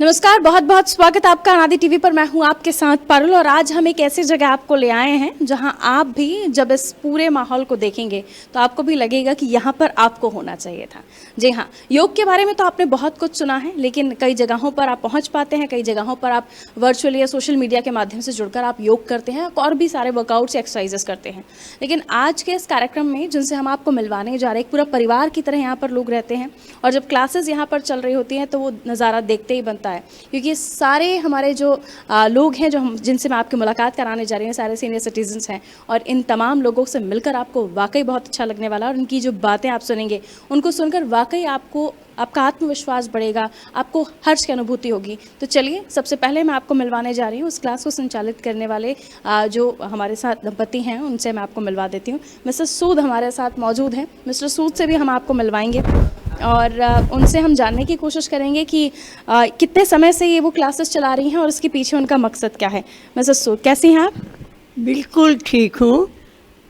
नमस्कार, बहुत बहुत स्वागत है आपका अनादि टीवी पर। मैं हूं आपके साथ पारुल और आज हम एक ऐसी जगह आपको ले आए हैं जहां आप भी जब इस पूरे माहौल को देखेंगे तो आपको भी लगेगा कि यहां पर आपको होना चाहिए था। जी हाँ, योग के बारे में तो आपने बहुत कुछ सुना है, लेकिन कई जगहों पर आप पहुंच पाते हैं, कई जगहों पर आप वर्चुअली या सोशल मीडिया के माध्यम से जुड़कर आप योग करते हैं और भी सारे वर्कआउट्स या एक्सरसाइजेस करते हैं। लेकिन आज के इस कार्यक्रम में जिनसे हम आपको मिलवाने जा रहे हैं, एक पूरा परिवार की तरह यहाँ पर लोग रहते हैं और जब क्लासेस यहाँ पर चल रही होती हैं तो वो नज़ारा देखते ही बनता है, क्योंकि सारे हमारे जो लोग हैं जो हम जिनसे मैं आपकी मुलाकात कराने जा रही हूँ, सारे सीनियर सिटीजन्स हैं और इन तमाम लोगों से मिलकर आपको वाकई बहुत अच्छा लगने वाला है और उनकी जो बातें आप सुनेंगे उनको सुनकर वाकई आपका आत्मविश्वास बढ़ेगा, आपको हर्ष की अनुभूति होगी। तो चलिए, सबसे पहले मैं आपको मिलवाने जा रही हूँ उस क्लास को संचालित करने वाले जो हमारे साथ दंपति हैं, उनसे मैं आपको मिलवा देती हूँ। मिस्टर सूद हमारे साथ मौजूद हैं। मिस्टर सूद से भी हम आपको मिलवाएंगे और उनसे हम जानने की कोशिश करेंगे कि कितने समय से ये वो क्लासेस चला रही हैं और इसके पीछे उनका मकसद क्या है। मिस्टर सूद, कैसी हैं आप? बिल्कुल ठीक हूँ।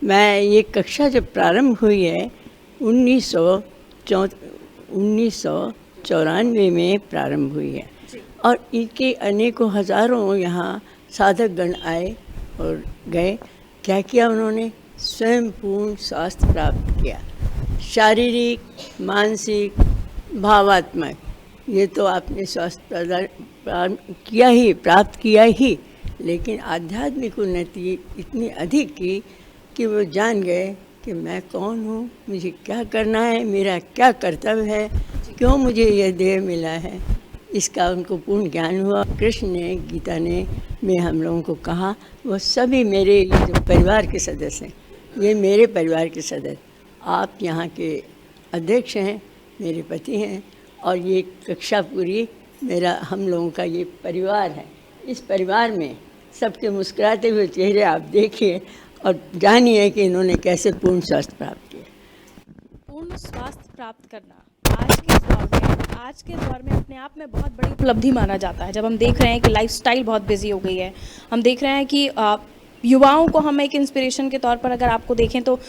मैं ये कक्षा जब प्रारंभ हुई है 1994 में प्रारंभ हुई है और इनके अनेकों हज़ारों यहाँ साधक गण आए और गए। क्या किया उन्होंने? स्वयं पूर्ण स्वास्थ्य प्राप्त किया, शारीरिक, मानसिक, भावात्मक। ये तो आपने स्वास्थ्य प्राप्त किया ही, लेकिन आध्यात्मिक उन्नति इतनी अधिक की कि वो जान गए कि मैं कौन हूँ, मुझे क्या करना है, मेरा क्या कर्तव्य है, क्यों मुझे यह देह मिला है, इसका उनको पूर्ण ज्ञान हुआ। कृष्ण ने गीता ने में हम लोगों को कहा, वो सभी मेरे ये जो परिवार के सदस्य हैं, ये मेरे परिवार के सदस्य, आप यहाँ के अध्यक्ष हैं, मेरे पति हैं और ये कक्षा पूरी मेरा हम लोगों का ये परिवार है। इस परिवार में सबके मुस्कुराते हुए चेहरे आप देखिए और जानिए कि इन्होंने कैसे पूर्ण स्वास्थ्य प्राप्त किया। पूर्ण स्वास्थ्य प्राप्त करना आज के दौर में अपने आप में बहुत बड़ी उपलब्धि माना जाता है। जब हम देख रहे हैं कि लाइफस्टाइल बहुत बिजी हो गई है, हम देख रहे हैं कि युवाओं को हम एक इंस्पिरेशन के तौर पर अगर आपको देखें तो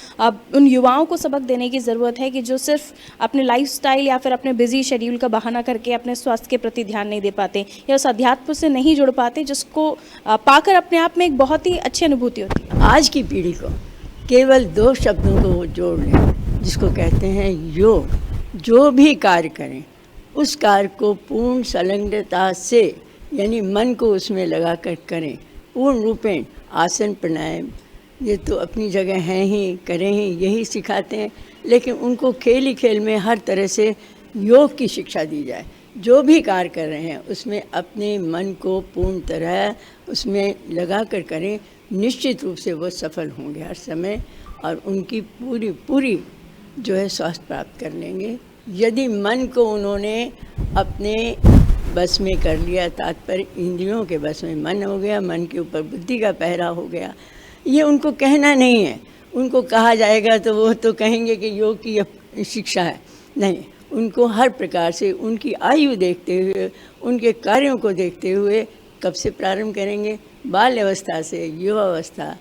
उन युवाओं को सबक देने की ज़रूरत है कि जो सिर्फ अपने लाइफस्टाइल या फिर अपने बिजी शेड्यूल का बहाना करके अपने स्वास्थ्य के प्रति ध्यान नहीं दे पाते या उस अध्यात्म से नहीं जुड़ पाते, जिसको पाकर अपने आप में एक बहुत ही अच्छी अनुभूति होती है। आज की पीढ़ी को केवल 2 शब्दों को जोड़ लें, जिसको कहते हैं योग। जो भी कार्य करें उस कार्य को पूर्ण संलग्नता से, यानी मन को उसमें लगा कर करें, पूर्ण रूपेण। आसन प्राणायाम ये तो अपनी जगह हैं ही, करें ही, यही सिखाते हैं, लेकिन उनको खेल ही खेल में हर तरह से योग की शिक्षा दी जाए। जो भी कार्य कर रहे हैं उसमें अपने मन को पूर्ण तरह उसमें लगा कर करें, निश्चित रूप से वो सफल होंगे हर समय और उनकी पूरी जो है स्वास्थ्य प्राप्त कर लेंगे। यदि मन को उन्होंने अपने बस में कर लिया, तात्पर्य इंद्रियों के बस में मन हो गया, मन के ऊपर बुद्धि का पहरा हो गया, ये उनको कहना नहीं है। उनको कहा जाएगा तो वो तो कहेंगे कि योग की यह शिक्षा है, नहीं। उनको हर प्रकार से उनकी आयु देखते हुए, उनके कार्यों को देखते हुए कब से प्रारंभ करेंगे? बाल अवस्था से युवावस्था,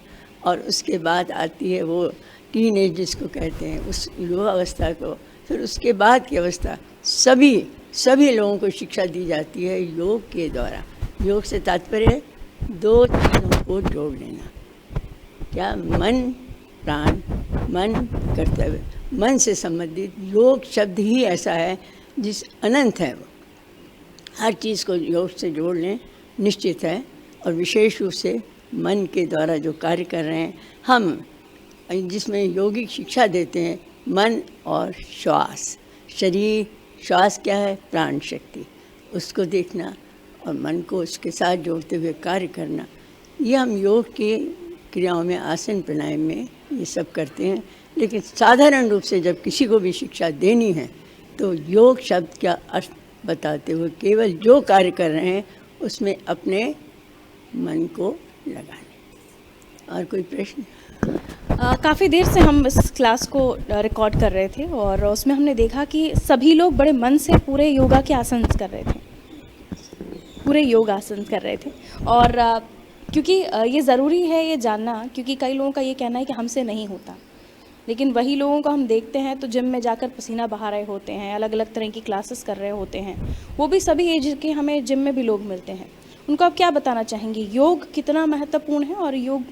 और उसके बाद आती है वो टीन एज जिसको कहते हैं, उस युवावस्था को, फिर उसके बाद की अवस्था। सभी लोगों को शिक्षा दी जाती है योग के द्वारा। योग से तात्पर्य 2 चीज़ों को जोड़ लेना। क्या? मन, प्राण, मन, कर्तव्य। मन से संबंधित योग शब्द ही ऐसा है जिस अनंत है, वो हर चीज़ को योग से जोड़ लें, निश्चित है। और विशेष रूप से मन के द्वारा जो कार्य कर रहे हैं हम, जिसमें योगिक शिक्षा देते हैं, मन और श्वास, शरीर, श्वास क्या है? प्राण शक्ति, उसको देखना और मन को उसके साथ जोड़ते हुए कार्य करना। ये हम योग की क्रियाओं में, आसन प्राणायाम में ये सब करते हैं। लेकिन साधारण रूप से जब किसी को भी शिक्षा देनी है तो योग शब्द का अर्थ बताते हुए केवल जो कार्य कर रहे हैं उसमें अपने मन को लगाने। और कोई प्रश्न? काफ़ी देर से हम इस क्लास को रिकॉर्ड कर रहे थे और उसमें हमने देखा कि सभी लोग बड़े मन से पूरे योगा के आसन कर रहे थे, पूरे योग आसन कर रहे थे। और क्योंकि ये ज़रूरी है ये जानना, क्योंकि कई लोगों का ये कहना है कि हमसे नहीं होता, लेकिन वही लोगों को हम देखते हैं तो जिम में जाकर पसीना बहा रहे होते हैं, अलग अलग तरह की क्लासेस कर रहे होते हैं। वो भी सभी एज के हमें जिम में भी लोग मिलते हैं। उनको आप क्या बताना चाहेंगे, योग कितना महत्वपूर्ण है और योग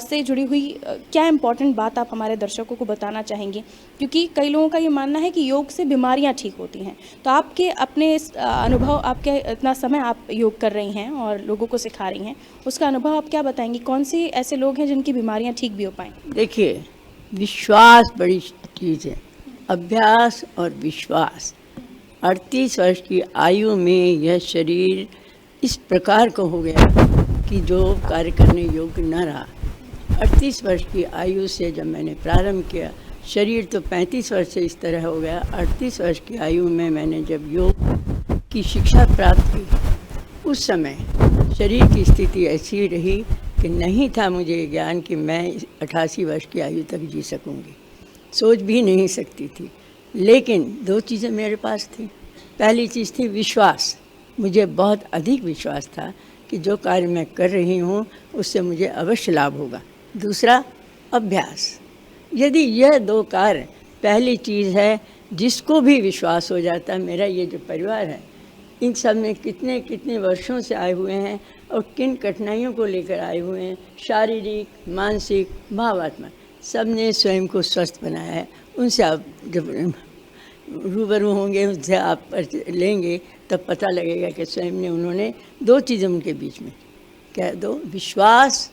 से जुड़ी हुई क्या इम्पोर्टेंट बात आप हमारे दर्शकों को बताना चाहेंगे? क्योंकि कई लोगों का ये मानना है कि योग से बीमारियां ठीक होती हैं। तो आपके अपने इस अनुभव, आपके इतना समय आप योग कर रही हैं और लोगों को सिखा रही हैं, उसका अनुभव आप क्या बताएंगी? कौन से ऐसे लोग हैं जिनकी बीमारियां ठीक भी हो पाएँ? देखिए, विश्वास बड़ी चीज़ है, अभ्यास और विश्वास। 38 वर्ष की आयु में यह शरीर इस प्रकार का हो गया कि जो कार्य करने योग्य न रहा। 38 वर्ष की आयु से जब मैंने प्रारंभ किया, शरीर तो 35 वर्ष से इस तरह हो गया। 38 वर्ष की आयु में मैंने जब योग की शिक्षा प्राप्त की, उस समय शरीर की स्थिति ऐसी रही कि नहीं था मुझे ज्ञान कि मैं 88 वर्ष की आयु तक जी सकूंगी, सोच भी नहीं सकती थी। लेकिन दो चीज़ें मेरे पास थी। पहली चीज़ थी विश्वास। मुझे बहुत अधिक विश्वास था कि जो कार्य मैं कर रही हूँ उससे मुझे अवश्य लाभ होगा। दूसरा, अभ्यास। यदि यह दो कार्य, पहली चीज़ है जिसको भी विश्वास हो जाता है। मेरा ये जो परिवार है, इन सब में कितने कितने वर्षों से आए हुए हैं और किन कठिनाइयों को लेकर आए हुए हैं, शारीरिक, मानसिक, भावात्मक, सब ने स्वयं को स्वस्थ बनाया है। उनसे आप जब रूबरू होंगे, उनसे आप लेंगे, तब पता लगेगा कि स्वयं ने, उन्होंने दो चीज़ें उनके बीच में क्या, दो, विश्वास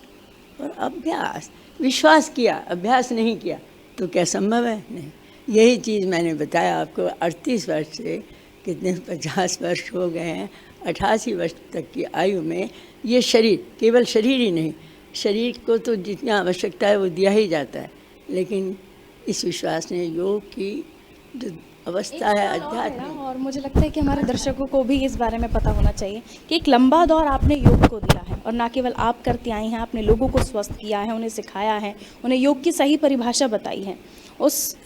और अभ्यास। विश्वास किया, अभ्यास नहीं किया तो क्या संभव है? नहीं। यही चीज़ मैंने बताया आपको। 38 वर्ष से कितने 50 वर्ष हो गए हैं। 88 वर्ष तक की आयु में ये शरीर, केवल शरीर ही नहीं, शरीर को तो जितना आवश्यकता है वो दिया ही जाता है, लेकिन इस विश्वास ने योग की जो अवस्था है आध्यात्मिक। और मुझे लगता है कि हमारे दर्शकों को भी इस बारे में पता होना चाहिए कि एक लंबा दौर आपने योग को दिया है और ना केवल आप करती आई हैं, आपने लोगों को स्वस्थ किया है, उन्हें सिखाया है, उन्हें योग की सही परिभाषा बताई है।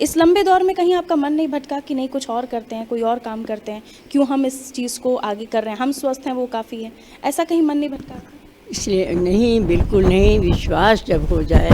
इस लंबे दौर में कहीं आपका मन नहीं भटका कि नहीं कुछ और करते हैं, कोई और काम करते हैं, क्यों हम इस चीज़ को आगे कर रहे हैं, हम स्वस्थ हैं वो काफ़ी है, ऐसा कहीं मन नहीं भटका? इसलिए नहीं, बिल्कुल नहीं। विश्वास जब हो जाए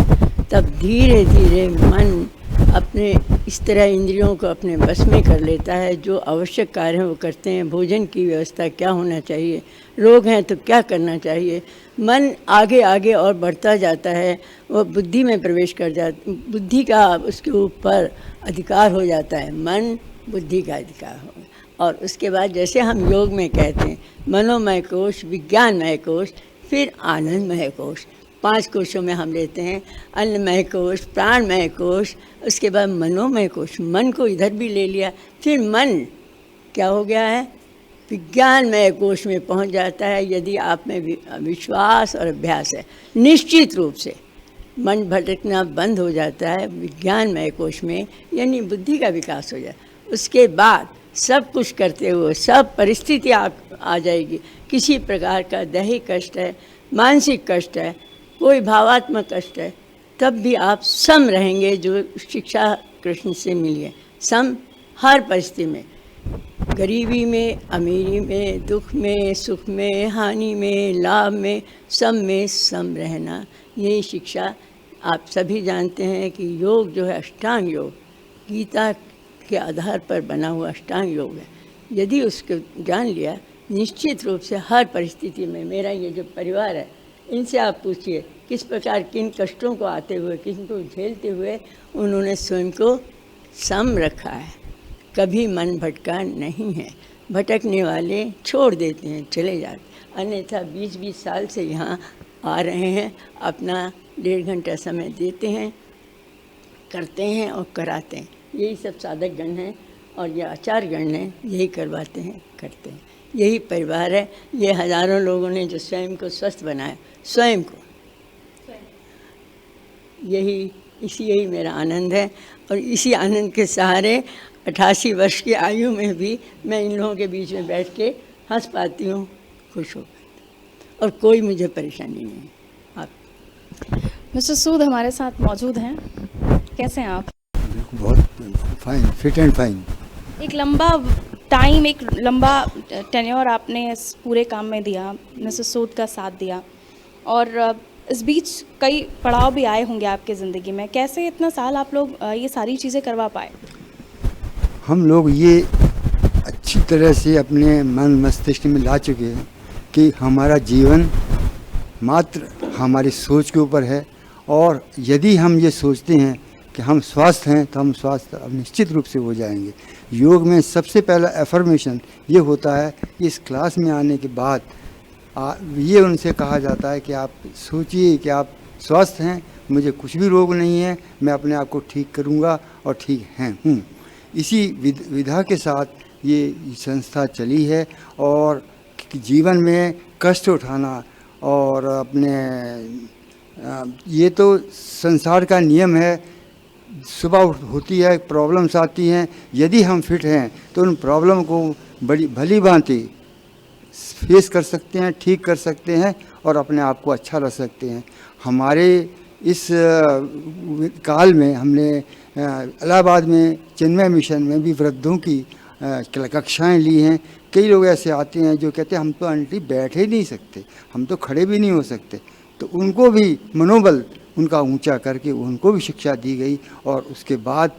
तब धीरे धीरे मन अपने इस तरह इंद्रियों को अपने बस में कर लेता है। जो आवश्यक कार्य हैं वो करते हैं। भोजन की व्यवस्था क्या होना चाहिए, रोग हैं तो क्या करना चाहिए, मन आगे आगे और बढ़ता जाता है। वो बुद्धि में प्रवेश कर जाता, बुद्धि का उसके ऊपर अधिकार हो जाता है, मन बुद्धि का अधिकार हो। और उसके बाद जैसे हम योग में कहते हैं मनोमय कोश, विज्ञानमय कोश, फिर आनंदमय कोश। 5 कोशों में हम लेते हैं अन्नमय कोश, प्राणमय कोश, उसके बाद मनोमय कोश। मन को इधर भी ले लिया, फिर मन क्या हो गया है, विज्ञानमय कोश में पहुंच जाता है। यदि आप में विश्वास और अभ्यास है, निश्चित रूप से मन भटकना बंद हो जाता है विज्ञानमय कोश में, यानी बुद्धि का विकास हो जाए। उसके बाद सब कुछ करते हुए सब परिस्थिति आ जाएगी। किसी प्रकार का दैहिक कष्ट है, मानसिक कष्ट है, कोई भावात्मक कष्ट है, तब भी आप सम रहेंगे। जो शिक्षा कृष्ण से मिली है, सम हर परिस्थिति में, गरीबी में, अमीरी में, दुख में, सुख में, हानि में, लाभ में, सब में सम रहना, यही शिक्षा। आप सभी जानते हैं कि योग जो है अष्टांग योग, गीता के आधार पर बना हुआ अष्टांग योग है। यदि उसको जान लिया, निश्चित रूप से हर परिस्थिति में, मेरा ये जो परिवार है, इनसे आप पूछिए किस प्रकार किन कष्टों को आते हुए, किनको झेलते हुए उन्होंने स्वयं को सम रखा है। कभी मन भटका नहीं है। भटकने वाले छोड़ देते हैं, चले जाते, अन्यथा 20-20 साल से यहाँ आ रहे हैं, अपना 1.5 घंटा समय देते हैं, करते हैं और कराते हैं। यही सब साधक गण हैं और ये आचार्य गण हैं, यही करवाते हैं, करते हैं। यही परिवार है। ये हजारों लोगों ने जो स्वयं को स्वस्थ बनाया, स्वयं को, यही मेरा आनंद है। और इसी आनंद के सहारे 88 वर्ष की आयु में भी मैं इन लोगों के बीच में बैठ के हंस पाती हूँ, खुश हो पाती, और कोई मुझे परेशानी नहीं। आप मिस्टर सूद हमारे साथ मौजूद हैं, कैसे हैं आप? बहुत फाइन, फिट एंड फाइन। एक लंबा टाइम, एक लंबा टेन्योर आपने इस पूरे काम में दिया, मिस्टर सूद का साथ दिया, और इस बीच कई पड़ाव भी आए होंगे आपके ज़िंदगी में, कैसे इतना साल आप लोग ये सारी चीज़ें करवा पाए? हम लोग ये अच्छी तरह से अपने मन मस्तिष्क में ला चुके हैं कि हमारा जीवन मात्र हमारी सोच के ऊपर है, और यदि हम ये सोचते हैं कि हम स्वस्थ हैं तो हम स्वस्थ अब निश्चित रूप से हो जाएंगे। योग में सबसे पहला एफर्मेशन ये होता है कि इस क्लास में आने के बाद ये उनसे कहा जाता है कि आप सोचिए कि आप स्वस्थ हैं, मुझे कुछ भी रोग नहीं है, मैं अपने आप को ठीक करूँगा और ठीक हूँ। इसी विधा के साथ ये संस्था चली है, और जीवन में कष्ट उठाना और अपने ये तो संसार का नियम है। सुबह होती है, प्रॉब्लम्स आती हैं, यदि हम फिट हैं तो उन प्रॉब्लम को बड़ी भली भांति फेस कर सकते हैं, ठीक कर सकते हैं और अपने आप को अच्छा रख सकते हैं। हमारे इस काल में हमने इलाहाबाद में चिन्मय मिशन में भी वृद्धों की कक्षाएं ली हैं। कई लोग ऐसे आते हैं जो कहते हैं हम तो आंटी बैठ ही नहीं सकते, हम तो खड़े भी नहीं हो सकते, तो उनको भी मनोबल उनका ऊंचा करके उनको भी शिक्षा दी गई, और उसके बाद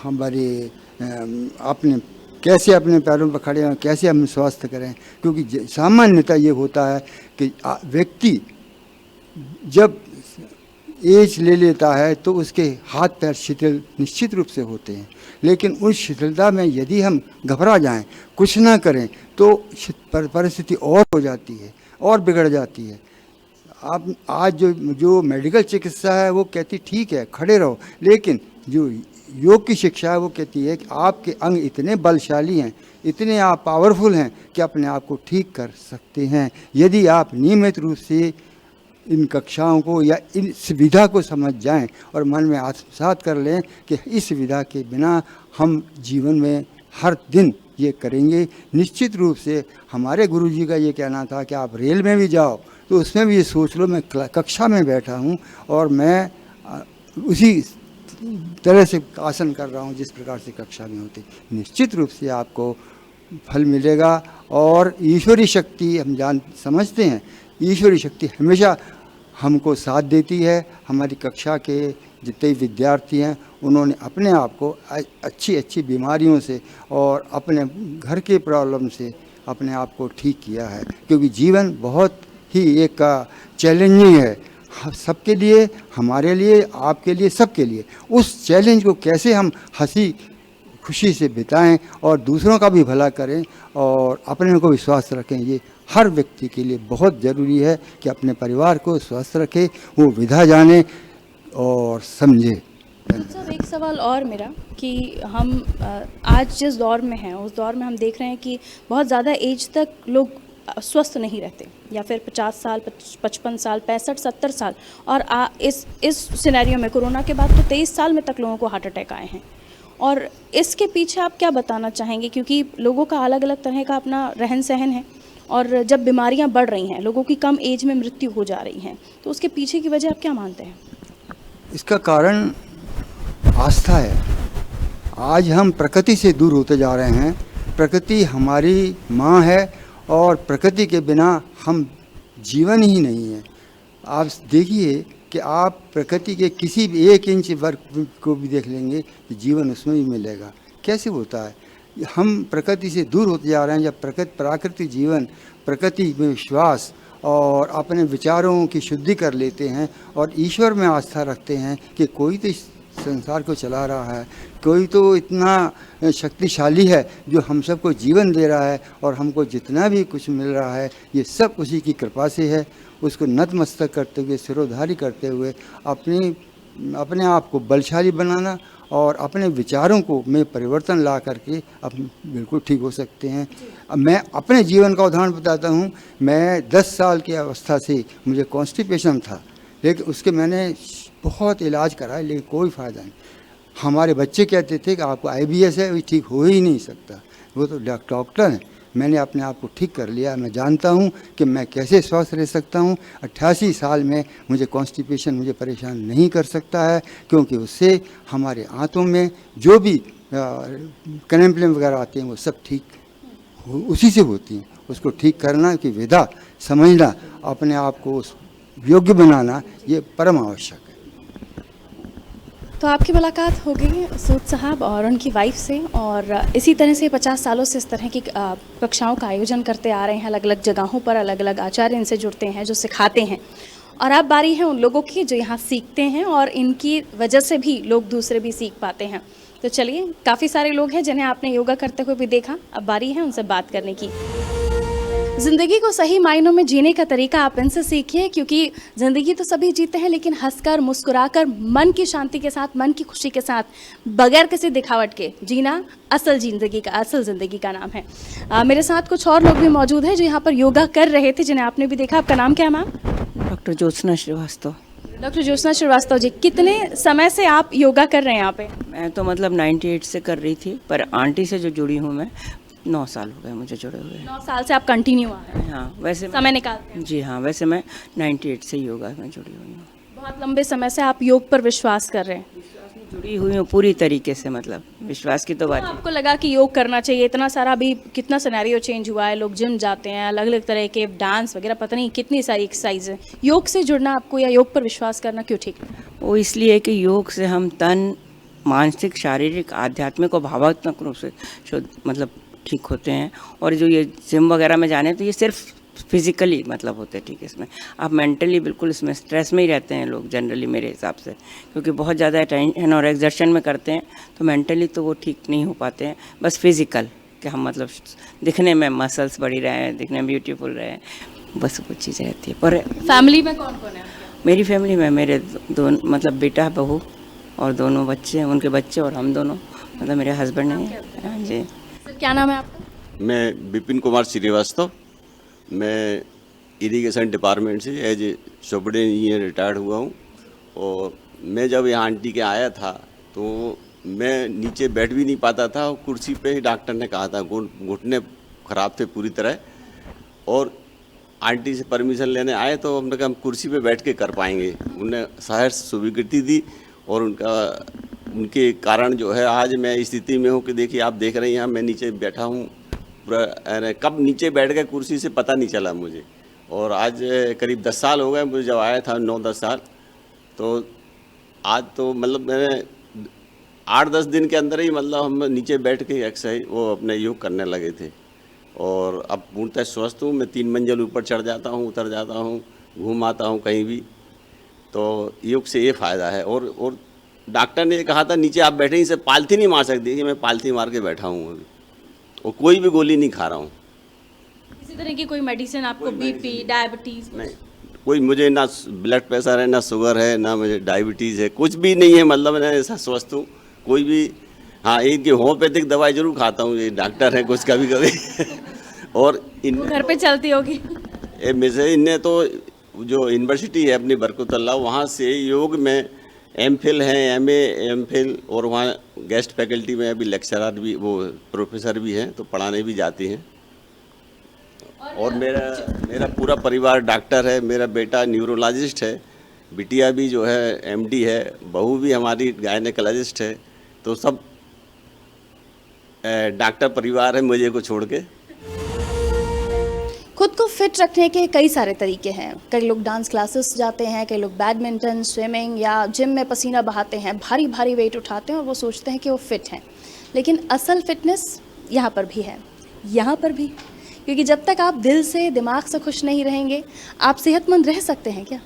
हमारे अपने कैसे अपने पैरों पर खड़े हों, कैसे हम स्वास्थ्य करें। क्योंकि सामान्यतः ये होता है कि व्यक्ति जब एज ले लेता है तो उसके हाथ पैर शिथिल निश्चित रूप से होते हैं, लेकिन उस शिथिलता में यदि हम घबरा जाएं, कुछ ना करें, तो परिस्थिति और हो जाती है और बिगड़ जाती है। आप आज जो मेडिकल चिकित्सा है वो कहती ठीक है खड़े रहो, लेकिन जो योग की शिक्षा है वो कहती है कि आपके अंग इतने बलशाली हैं, इतने आप पावरफुल हैं कि अपने आप को ठीक कर सकते हैं, यदि आप नियमित रूप से इन कक्षाओं को या इस विधा को समझ जाएं और मन में आत्मसात कर लें कि इस विधा के बिना हम जीवन में हर दिन ये करेंगे। निश्चित रूप से हमारे गुरुजी का ये कहना था कि आप रेल में भी जाओ तो उसमें भी ये सोच लो मैं कक्षा में बैठा हूँ और मैं उसी तरह से आसन कर रहा हूँ जिस प्रकार से कक्षा में होती। निश्चित रूप से आपको फल मिलेगा, और ईश्वरी शक्ति हम समझते हैं, ईश्वरी शक्ति हमेशा हमको साथ देती है। हमारी कक्षा के जितने विद्यार्थी हैं उन्होंने अपने आप को अच्छी अच्छी बीमारियों से और अपने घर के प्रॉब्लम से अपने आप को ठीक किया है, क्योंकि जीवन बहुत ही एक चैलेंजिंग है सबके लिए, हमारे लिए, आपके लिए, सबके लिए। उस चैलेंज को कैसे हम हंसी खुशी से बिताएं और दूसरों का भी भला करें और अपने को भी स्वस्थ रखें, ये हर व्यक्ति के लिए बहुत ज़रूरी है कि अपने परिवार को स्वस्थ रखे, वो विधा जाने और समझे। सर एक सवाल और मेरा कि हम आज जिस दौर में हैं उस दौर में हम देख रहे हैं कि बहुत ज़्यादा एज तक लोग स्वस्थ नहीं रहते, या फिर 50 साल 55 साल 65-70 साल, और इस सिनेरियो में कोरोना के बाद तो 23 साल में तक लोगों को हार्ट अटैक आए हैं। और इसके पीछे आप क्या बताना चाहेंगे, क्योंकि लोगों का अलग अलग तरह का अपना रहन सहन है, और जब बीमारियां बढ़ रही हैं, लोगों की कम एज में मृत्यु हो जा रही है, तो उसके पीछे की वजह आप क्या मानते हैं? इसका कारण आस्था है। आज हम प्रकृति से दूर होते जा रहे हैं। प्रकृति हमारी माँ है और प्रकृति के बिना हम जीवन ही नहीं है। आप देखिए कि आप प्रकृति के किसी भी 1 इंच वर्ग को भी देख लेंगे कि जीवन उसमें भी मिलेगा। कैसे होता है? हम प्रकृति से दूर होते जा रहे हैं। जब प्राकृतिक जीवन, प्रकृति में विश्वास और अपने विचारों की शुद्धि कर लेते हैं और ईश्वर में आस्था रखते हैं कि कोई तो इस संसार को चला रहा है, कोई तो इतना शक्तिशाली है जो हम सबको जीवन दे रहा है, और हमको जितना भी कुछ मिल रहा है ये सब उसी की कृपा से है। उसको नतमस्तक करते हुए, सिरोधारी करते हुए अपने आप को बलशाली बनाना और अपने विचारों को में परिवर्तन ला करके अब बिल्कुल ठीक हो सकते हैं। अब मैं अपने जीवन का उदाहरण बताता हूँ। मैं 10 साल की अवस्था से मुझे कॉन्स्टिपेशन था, लेकिन उसके मैंने बहुत इलाज कराया, लेकिन कोई फ़ायदा नहीं। हमारे बच्चे कहते थे कि आपको IBS है, वो ठीक हो ही नहीं सकता, वो तो डॉक्टर हैं। मैंने अपने आप को ठीक कर लिया। मैं जानता हूँ कि मैं कैसे स्वस्थ रह सकता हूँ। 88 साल में मुझे कॉन्स्टिपेशन मुझे परेशान नहीं कर सकता है, क्योंकि उससे हमारे आंतों में जो भी क्रैम्पलें वगैरह आते हैं वो सब ठीक उसी से होती हैं। उसको ठीक करना की विधा समझना, अपने आप को उस योग्य बनाना ये परम आवश्यक है। तो आपकी मुलाकात हो गई सूद साहब और उनकी वाइफ से, और इसी तरह से 50 सालों से इस तरह की कक्षाओं का आयोजन करते आ रहे हैं। अलग अलग जगहों पर अलग अलग आचार्य इनसे जुड़ते हैं जो सिखाते हैं, और अब बारी है उन लोगों की जो यहाँ सीखते हैं और इनकी वजह से भी लोग दूसरे भी सीख पाते हैं। तो चलिए, काफ़ी सारे लोग हैं जिन्हें आपने योगा करते हुए भी देखा, अब बारी है उनसे बात करने की। ज़िंदगी को सही मायनों में जीने का तरीका आप इनसे सीखिए, क्योंकि ज़िंदगी तो सभी जीते हैं, लेकिन हंसकर मुस्कुराकर मन की शांति के साथ, मन की खुशी के साथ, बगैर किसी दिखावट के जीना असल ज़िंदगी का नाम है। मेरे साथ कुछ और लोग भी मौजूद हैं जो यहाँ पर योगा कर रहे थे, जिन्हें आपने भी देखा। आपका नाम क्या है ma'am? Doctor Jyotsna Srivastava. Doctor Jyotsna Srivastava ji, कितने समय से आप योगा कर रहे हैं यहाँ पे? मैं तो मतलब 98 से कर रही थी, पर आंटी से जो जुड़ी हूँ मैं 9 साल हो गए मुझे जुड़े हुए। 9 साल से आप कंटिन्यू आ रहे हैं? हाँ, वैसे समय निकालते हैं? जी हाँ, वैसे मैं 98 से योगा में जुड़ी हुई हूँ। बहुत लंबे समय से आप योग पर विश्वास कर रहे हैं? जुड़ी हुई हूँ पूरी तरीके से, मतलब विश्वास की तो बात है। आपको लगा कि योग करना चाहिए? इतना सारा अभी कितना सिनेरियो चेंज हुआ है, लोग जिम जाते हैं, अलग अलग तरह के डांस वगैरह, पता नहीं कितनी सारी एक्सरसाइज है। योग से जुड़ना आपको या योग पर विश्वास करना क्यों ठीक है? वो इसलिए कि योग से हम तन, मानसिक, शारीरिक, आध्यात्मिक और भावात्मक रूप से मतलब ठीक होते हैं। और जो ये जिम वगैरह में जाने, तो ये सिर्फ फिजिकली मतलब होते हैं ठीक है। इसमें आप मेंटली बिल्कुल इसमें स्ट्रेस में ही रहते हैं लोग जनरली मेरे हिसाब से, क्योंकि बहुत ज़्यादा टेंशन और एक्सर्शन में करते हैं, तो मेंटली तो वो ठीक नहीं हो पाते हैं। बस फिजिकल कि हम मतलब दिखने में मसल्स बढ़ी रहे हैं, दिखने में ब्यूटीफुल रहे हैं, बस वो चीज़ रहती है। पर फैमिली में कौन कौन है? मेरी फैमिली में मेरे दोनों मतलब बेटा बहू और दोनों बच्चे हैं, उनके बच्चे और हम दोनों, मतलब मेरे हस्बैंड हैं। हाँ जी। सर, क्या नाम है आपका? मैं विपिन कुमार श्रीवास्तव, मैं इरिगेशन डिपार्टमेंट से as a superintendent engineer retired हुआ हूँ। और मैं जब यहाँ आंटी के आया था तो मैं नीचे बैठ भी नहीं पाता था, और कुर्सी पे ही डॉक्टर ने कहा था, घुटने ख़राब थे पूरी तरह। और आंटी से परमिशन लेने आए तो हमने कहा हम कुर्सी पे बैठ के कर पाएंगे। उन्हें शहर से स्वीकृति दी, और उनके कारण जो है आज मैं इस स्थिति में हूँ कि देखिए आप देख रहे हैं मैं नीचे बैठा हूँ पूरा, कब नीचे बैठ गए कुर्सी से पता नहीं चला मुझे। और आज करीब 10 साल हो गए मुझे जब आया था, 9-10 साल। तो आज तो मतलब मैंने 8-10 दिन के अंदर ही मतलब हम नीचे बैठ के एक्सरसाइज वो अपने योग करने लगे थे। और अब पूर्णतः स्वस्थ हूँ। मैं 3 मंजिल ऊपर चढ़ जाता हूँ, उतर जाता हूँ, घूम आता हूँ कहीं भी। तो योग से ये फ़ायदा है। और डॉक्टर ने कहा था नीचे आप बैठे, इसे पालथी नहीं मार सकती, कि मैं पालथी मार के बैठा हूँ अभी, और कोई भी गोली नहीं खा रहा हूँ। इसी तरह की कोई मेडिसिन आपको? BP, diabetes? नहीं, कोई मुझे ना ब्लड प्रेशर है, ना शुगर है, ना मुझे डायबिटीज़ है, कुछ भी नहीं है। मतलब मैं ऐसा स्वस्थ हूँ। कोई भी, हाँ, इनकी होम्योपैथिक दवाई जरूर खाता हूँ, ये डॉक्टर है कुछ कभी कभी और इन घर पे चलती होगी? इनने तो जो यूनिवर्सिटी है अपनी बरकतुल्लाह, वहाँ से योग में एमफिल हैं, एमए, एमफिल, और वहाँ गेस्ट फैकल्टी में अभी लेक्चरर भी, वो प्रोफेसर भी हैं, तो पढ़ाने भी जाती हैं। और मेरा पूरा परिवार डॉक्टर है। मेरा बेटा न्यूरोलॉजिस्ट है, बिटिया भी जो है एमडी है, बहू भी हमारी गायनेकोलॉजिस्ट है। तो सब डॉक्टर परिवार है मुझे को छोड़ के। खुद को फिट रखने के कई सारे तरीके हैं। कई लोग डांस क्लासेस जाते हैं, कई लोग बैडमिंटन, स्विमिंग या जिम में पसीना बहाते हैं, भारी भारी वेट उठाते हैं और वो सोचते हैं कि वो फिट हैं। लेकिन असल फिटनेस यहाँ पर भी है, यहाँ पर भी। क्योंकि जब तक आप दिल से, दिमाग से खुश नहीं रहेंगे, आप सेहतमंद रह सकते हैं क्या?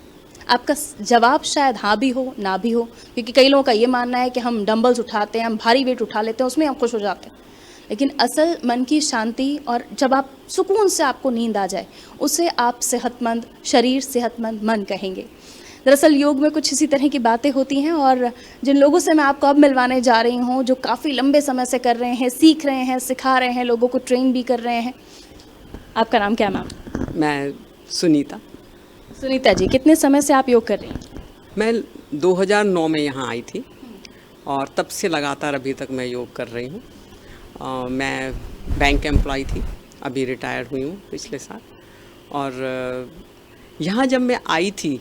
आपका जवाब शायद हाँ भी हो, ना भी हो। क्योंकि कई लोगों का ये मानना है कि हम डंबल्स उठाते हैं, हम भारी वेट उठा लेते हैं, उसमें हम खुश हो जाते हैं। लेकिन असल मन की शांति, और जब आप सुकून से आपको नींद आ जाए, उसे आप सेहतमंद शरीर, सेहतमंद मन कहेंगे। दरअसल योग में कुछ इसी तरह की बातें होती हैं, और जिन लोगों से मैं आपको अब मिलवाने जा रही हूँ, जो काफ़ी लंबे समय से कर रहे हैं, सीख रहे हैं, सिखा रहे हैं, लोगों को ट्रेन भी कर रहे हैं। आपका नाम क्या मैम? मैं सुनीता। सुनीता जी, कितने समय से आप योग कर रही हैं? मैं 2009 में यहाँ आई थी, और तब से लगातार अभी तक मैं योग कर रही हूँ। मैं बैंक एम्प्लॉय थी, अभी रिटायर्ड हुई हूँ पिछले साल। और यहाँ जब मैं आई थी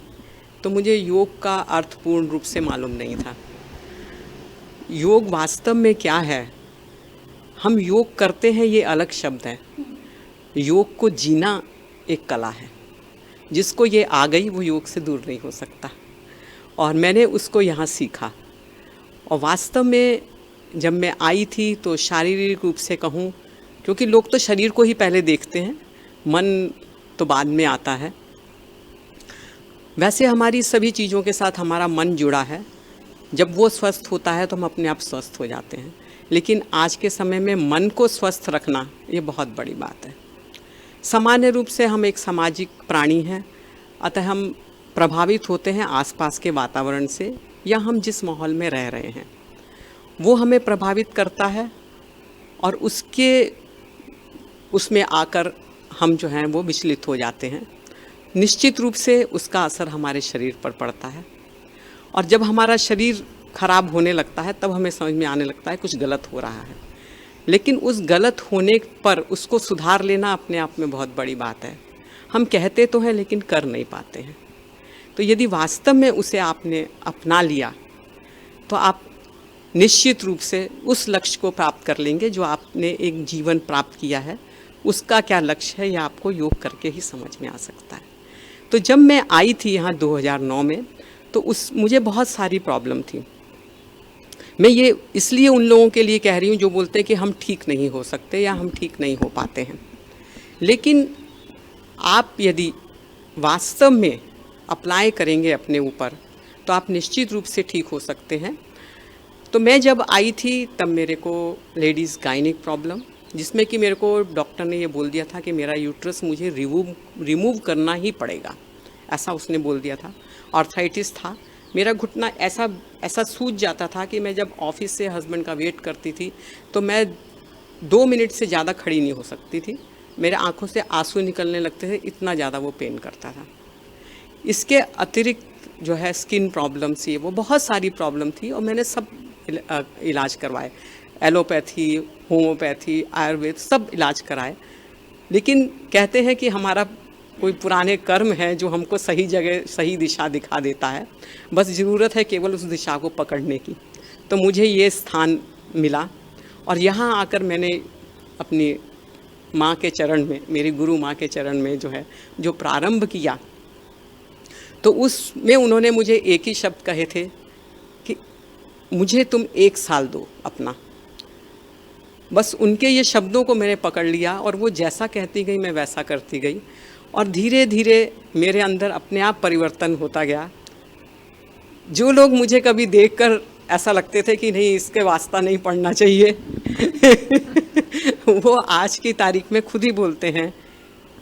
तो मुझे योग का अर्थ पूर्ण रूप से मालूम नहीं था। योग वास्तव में क्या है, हम योग करते हैं ये अलग शब्द है। योग को जीना एक कला है। जिसको ये आ गई वो योग से दूर नहीं हो सकता, और मैंने उसको यहाँ सीखा। और वास्तव में जब मैं आई थी तो शारीरिक रूप से कहूँ, क्योंकि लोग तो शरीर को ही पहले देखते हैं, मन तो बाद में आता है। वैसे हमारी सभी चीज़ों के साथ हमारा मन जुड़ा है, जब वो स्वस्थ होता है तो हम अपने आप स्वस्थ हो जाते हैं। लेकिन आज के समय में मन को स्वस्थ रखना ये बहुत बड़ी बात है। सामान्य रूप से हम एक सामाजिक प्राणी हैं, अतः हम प्रभावित होते हैं आसपास के वातावरण से, या हम जिस माहौल में रह रहे हैं वो हमें प्रभावित करता है, और उसमें आकर हम जो हैं वो विचलित हो जाते हैं। निश्चित रूप से उसका असर हमारे शरीर पर पड़ता है, और जब हमारा शरीर खराब होने लगता है तब हमें समझ में आने लगता है कुछ गलत हो रहा है। लेकिन उस गलत होने पर उसको सुधार लेना अपने आप में बहुत बड़ी बात है। हम कहते तो हैं लेकिन कर नहीं पाते हैं। तो यदि वास्तव में उसे आपने अपना लिया तो आप निश्चित रूप से उस लक्ष्य को प्राप्त कर लेंगे जो आपने एक जीवन प्राप्त किया है। उसका क्या लक्ष्य है यह आपको योग करके ही समझ में आ सकता है। तो जब मैं आई थी यहाँ 2009 में, तो मुझे बहुत सारी प्रॉब्लम थी। मैं ये इसलिए उन लोगों के लिए कह रही हूँ जो बोलते हैं कि हम ठीक नहीं हो सकते या हम ठीक नहीं हो पाते हैं। लेकिन आप यदि वास्तव में अप्लाई करेंगे अपने ऊपर तो आप निश्चित रूप से ठीक हो सकते हैं। तो मैं जब आई थी तब मेरे को लेडीज़ गायनिक प्रॉब्लम, जिसमें कि मेरे को डॉक्टर ने ये बोल दिया था कि मेरा यूट्रस मुझे रिमूव करना ही पड़ेगा, ऐसा उसने बोल दिया था। आर्थराइटिस था, मेरा घुटना ऐसा सूज जाता था कि मैं जब ऑफिस से हस्बैंड का वेट करती थी तो मैं 2 मिनट से ज़्यादा खड़ी नहीं हो सकती थी। मेरे आंखों से आंसू निकलने लगते थे, इतना ज़्यादा वो पेन करता था। इसके अतिरिक्त जो है स्किन प्रॉब्लम थी, वो बहुत सारी प्रॉब्लम थी, और मैंने सब इलाज करवाए, एलोपैथी, होम्योपैथी, आयुर्वेद, सब इलाज कराए। लेकिन कहते हैं कि हमारा कोई पुराने कर्म है जो हमको सही जगह सही दिशा दिखा देता है, बस ज़रूरत है केवल उस दिशा को पकड़ने की। तो मुझे ये स्थान मिला, और यहाँ आकर मैंने अपनी माँ के चरण में, मेरी गुरु माँ के चरण में जो प्रारंभ किया, तो उसमें उन्होंने मुझे एक ही शब्द कहे थे कि मुझे तुम 1 साल दो अपना। बस उनके ये शब्दों को मैंने पकड़ लिया, और वो जैसा कहती गई मैं वैसा करती गई, और धीरे धीरे मेरे अंदर अपने आप परिवर्तन होता गया। जो लोग मुझे कभी देखकर ऐसा लगते थे कि नहीं इसके वास्ता नहीं पढ़ना चाहिए वो आज की तारीख में खुद ही बोलते हैं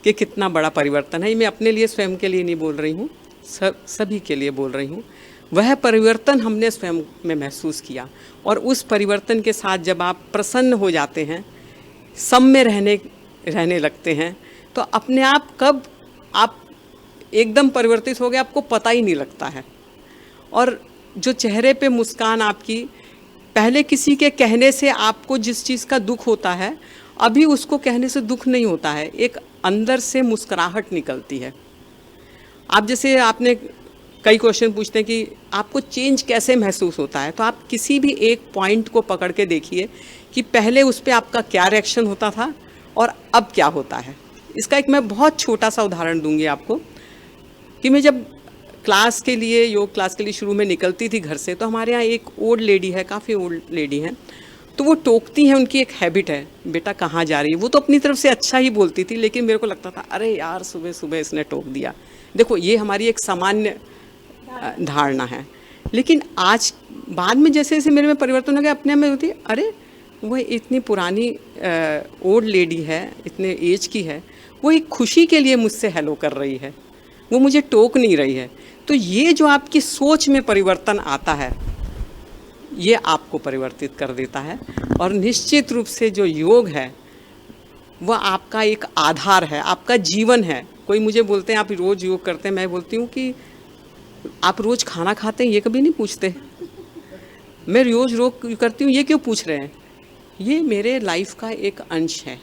कि कितना बड़ा परिवर्तन है। मैं अपने लिए स्वयं के लिए नहीं बोल रही हूँ, सभी के लिए बोल रही हूँ। वह परिवर्तन हमने स्वयं में महसूस किया, और उस परिवर्तन के साथ जब आप प्रसन्न हो जाते हैं, सम में रहने लगते हैं, तो अपने आप कब आप एकदम परिवर्तित हो गए आपको पता ही नहीं लगता है। और जो चेहरे पे मुस्कान आपकी, पहले किसी के कहने से आपको जिस चीज़ का दुख होता है, अभी उसको कहने से दुख नहीं होता है, एक अंदर से मुस्कुराहट निकलती है। आप जैसे आपने कई क्वेश्चन पूछते हैं कि आपको चेंज कैसे महसूस होता है, तो आप किसी भी एक पॉइंट को पकड़ के देखिए कि पहले उस पर आपका क्या रिएक्शन होता था और अब क्या होता है। इसका एक मैं बहुत छोटा सा उदाहरण दूंगी आपको कि मैं जब क्लास के लिए, योग क्लास के लिए शुरू में निकलती थी घर से, तो हमारे यहाँ एक ओल्ड लेडी है, काफ़ी ओल्ड लेडी है, तो वो टोकती हैं, उनकी एक हैबिट है, बेटा कहाँ जा रही है। वो तो अपनी तरफ से अच्छा ही बोलती थी, लेकिन मेरे को लगता था अरे यार सुबह सुबह इसने टोक दिया। देखो ये हमारी एक सामान्य धारणा है, लेकिन आज बाद में जैसे जैसे मेरे में परिवर्तन हो गया, अपने में होती अरे वो इतनी पुरानी ओल्ड लेडी है, इतने एज की है, वो एक खुशी के लिए मुझसे हेलो कर रही है, वो मुझे टोक नहीं रही है। तो ये जो आपकी सोच में परिवर्तन आता है, ये आपको परिवर्तित कर देता है। और निश्चित रूप से जो योग है वह आपका एक आधार है, आपका जीवन है। कोई मुझे बोलते हैं आप रोज़ योग करते हैं, मैं बोलती हूँ कि आप रोज़ खाना खाते हैं, ये कभी नहीं पूछते। मैं रोज़ योग करती हूँ, ये क्यों पूछ रहे हैं। ये मेरे लाइफ का एक अंश है,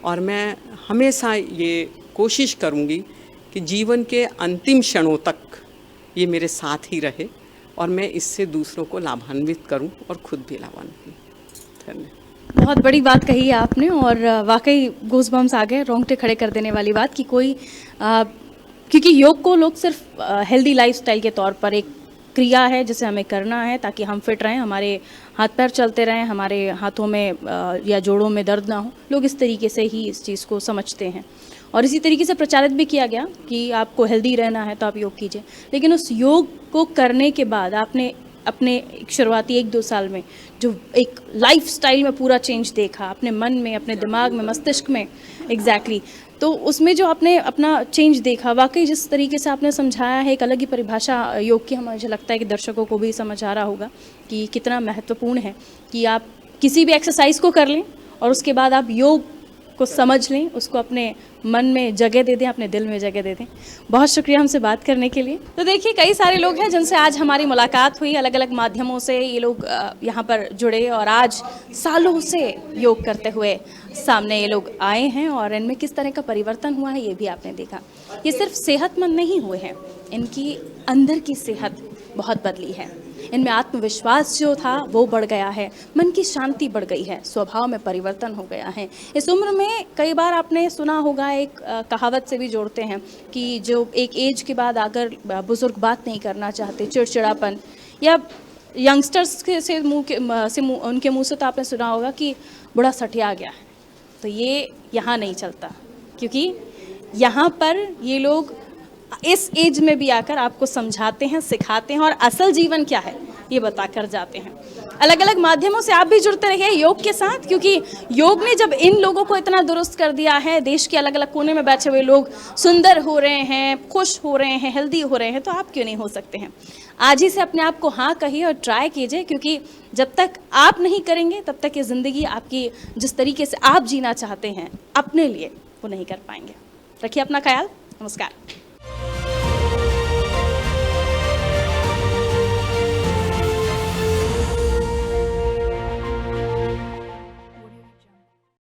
और मैं हमेशा ये कोशिश करूँगी कि जीवन के अंतिम क्षणों तक ये मेरे साथ ही रहे, और मैं इससे दूसरों को लाभान्वित करूं और खुद भी लाभान्वित हूं। धन्यवाद। बहुत बड़ी बात कही है आपने, और वाकई गूज़बम्स आ गए, रोंगटे खड़े कर देने वाली बात कि कोई क्योंकि योग को लोग सिर्फ हेल्दी लाइफस्टाइल के तौर पर एक क्रिया है जिसे हमें करना है ताकि हम फिट रहें, हमारे हाथ पैर चलते रहें, हमारे हाथों में या जोड़ों में दर्द ना हो, लोग इस तरीके से ही इस चीज़ को समझते हैं। और इसी तरीके से प्रचारित भी किया गया कि आपको हेल्दी रहना है तो आप योग कीजिए। लेकिन उस योग को करने के बाद आपने अपने शुरुआती 1-2 साल में जो एक लाइफस्टाइल में पूरा चेंज देखा, अपने मन में, अपने दिमाग में, मस्तिष्क में, एग्जैक्टली तो उसमें जो आपने अपना चेंज देखा, वाकई जिस तरीके से आपने समझाया है, एक अलग ही परिभाषा योग की मुझे लगता है कि दर्शकों को भी समझ आ रहा होगा कि कितना महत्वपूर्ण है कि आप किसी भी एक्सरसाइज को कर लें और उसके बाद आप योग को समझ लें, उसको अपने मन में जगह दे दें, अपने दिल में जगह दे दें। बहुत शुक्रिया हमसे बात करने के लिए। तो देखिए कई सारे लोग हैं जिनसे आज हमारी मुलाकात हुई, अलग अलग माध्यमों से ये लोग यहाँ पर जुड़े और आज सालों से योग करते हुए सामने ये लोग आए हैं और इनमें किस तरह का परिवर्तन हुआ है ये भी आपने देखा। ये सिर्फ सेहतमंद नहीं हुए हैं, इनकी अंदर की सेहत बहुत बदली है, इनमें आत्मविश्वास जो था वो बढ़ गया है, मन की शांति बढ़ गई है, स्वभाव में परिवर्तन हो गया है। इस उम्र में कई बार आपने सुना होगा, एक कहावत से भी जोड़ते हैं कि जो एक एज के बाद अगर बुजुर्ग बात नहीं करना चाहते, चिड़चिड़ापन, या यंगस्टर्स से उनके मुंह से तो आपने सुना होगा कि बूढ़ा सठिया गया है। तो ये यहाँ नहीं चलता, क्योंकि यहाँ पर ये लोग इस एज में भी आकर आपको समझाते हैं, सिखाते हैं और असल जीवन क्या है ये बताकर जाते हैं। अलग अलग माध्यमों से आप भी जुड़ते रहिए योग के साथ, क्योंकि योग ने जब इन लोगों को इतना दुरुस्त कर दिया है, देश के अलग अलग कोने में बैठे हुए लोग सुंदर हो रहे हैं, खुश हो रहे हैं, हेल्दी हो रहे हैं, तो आप क्यों नहीं हो सकते हैं। आज ही से अपने आप को हाँ कहिए और ट्राई कीजिए, क्योंकि जब तक आप नहीं करेंगे तब तक ये ज़िंदगी आपकी जिस तरीके से आप जीना चाहते हैं अपने लिए वो नहीं कर पाएंगे। रखिए अपना ख्याल। नमस्कार।